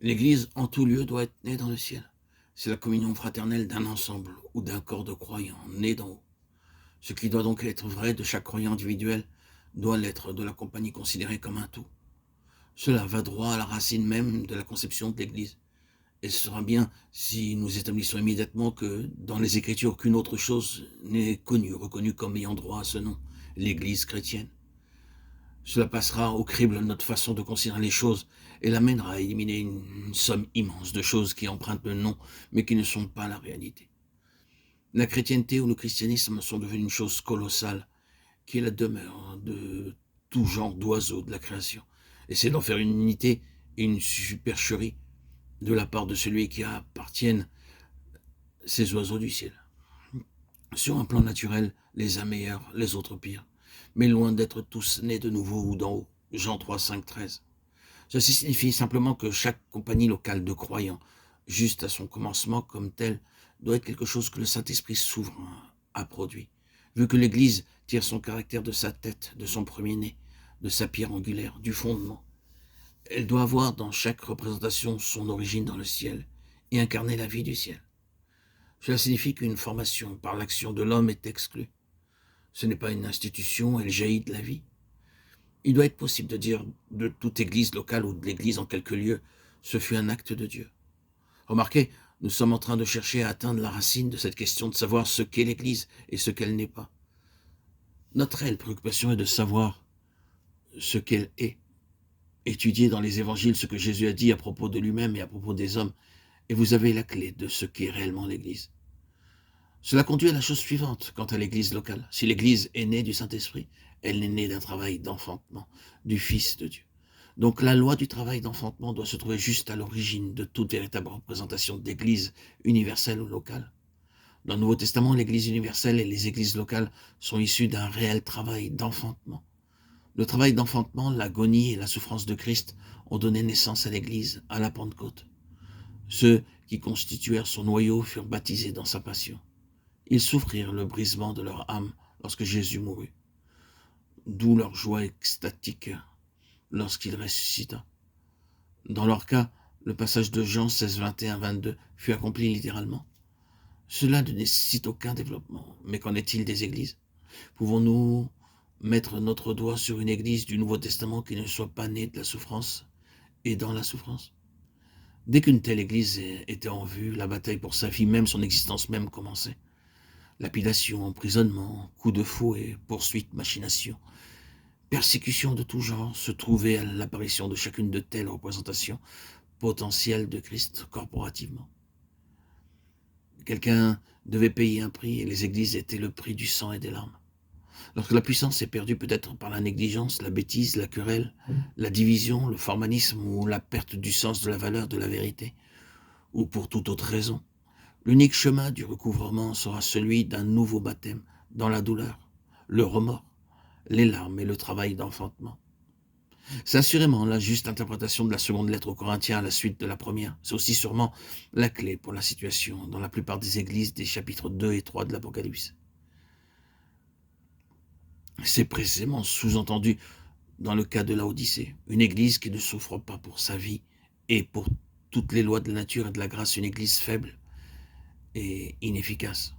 L'Église, en tout lieu, doit être née dans le ciel. C'est la communion fraternelle d'un ensemble ou d'un corps de croyants nés d'en haut. Ce qui doit donc être vrai de chaque croyant individuel doit l'être de la compagnie considérée comme un tout. Cela va droit à la racine même de la conception de l'Église. Et ce sera bien si nous établissons immédiatement que dans les Écritures, qu'une autre chose n'est connue, reconnue comme ayant droit à ce nom, l'Église chrétienne. Cela passera au crible notre façon de considérer les choses et l'amènera à éliminer une somme immense de choses qui empruntent le nom, mais qui ne sont pas la réalité. La chrétienté ou le christianisme sont devenus une chose colossale, qui est la demeure de tout genre d'oiseaux de la création. Et c'est d'en faire une unité et une supercherie de la part de celui qui appartiennent ces oiseaux du ciel. Sur un plan naturel, les uns meilleurs, les autres pires, mais loin d'être tous nés de nouveau ou d'en haut. Jean 3, 5, 13. Ceci signifie simplement que chaque compagnie locale de croyants, juste à son commencement comme telle, doit être quelque chose que le Saint-Esprit souverain a produit. Vu que l'Église tire son caractère de sa tête, de son premier-né, de sa pierre angulaire, du fondement, elle doit avoir dans chaque représentation son origine dans le ciel et incarner la vie du ciel. Cela signifie qu'une formation par l'action de l'homme est exclue. Ce n'est pas une institution, elle jaillit de la vie. Il doit être possible de dire de toute église locale ou de l'église en quelque lieu, ce fut un acte de Dieu. Remarquez, nous sommes en train de chercher à atteindre la racine de cette question de savoir ce qu'est l'église et ce qu'elle n'est pas. Notre réelle préoccupation est de savoir ce qu'elle est. Étudiez dans les évangiles ce que Jésus a dit à propos de lui-même et à propos des hommes, et vous avez la clé de ce qu'est réellement l'église. Cela conduit à la chose suivante quant à l'église locale. Si l'église est née du Saint-Esprit, elle est née d'un travail d'enfantement du Fils de Dieu. Donc la loi du travail d'enfantement doit se trouver juste à l'origine de toute véritable représentation d'église universelle ou locale. Dans le Nouveau Testament, l'église universelle et les églises locales sont issues d'un réel travail d'enfantement. Le travail d'enfantement, l'agonie et la souffrance de Christ ont donné naissance à l'église, à la Pentecôte. Ceux qui constituèrent son noyau furent baptisés dans sa passion. Ils souffrirent le brisement de leur âme lorsque Jésus mourut, d'où leur joie extatique lorsqu'il ressuscita. Dans leur cas, le passage de Jean 16, 21-22 fut accompli littéralement. Cela ne nécessite aucun développement. Mais qu'en est-il des églises? Pouvons-nous mettre notre doigt sur une église du Nouveau Testament qui ne soit pas née de la souffrance et dans la souffrance? Dès qu'une telle église était en vue, la bataille pour sa vie, même son existence même, commençait. Lapidation, emprisonnement, coups de fouet, poursuites, machinations, persécutions de tout genre se trouvaient à l'apparition de chacune de telles représentations potentielles de Christ corporativement. Quelqu'un devait payer un prix et les églises étaient le prix du sang et des larmes. Lorsque la puissance est perdue peut-être par la négligence, la bêtise, la querelle, la division, le formalisme ou la perte du sens de la valeur de la vérité, ou pour toute autre raison, l'unique chemin du recouvrement sera celui d'un nouveau baptême dans la douleur, le remords, les larmes et le travail d'enfantement. C'est assurément la juste interprétation de la seconde lettre aux Corinthiens à la suite de la première. C'est aussi sûrement la clé pour la situation dans la plupart des églises des chapitres 2 et 3 de l'Apocalypse. C'est précisément sous-entendu dans le cas de Laodicée, une église qui ne souffre pas pour sa vie et pour toutes les lois de la nature et de la grâce, une église faible et inefficace.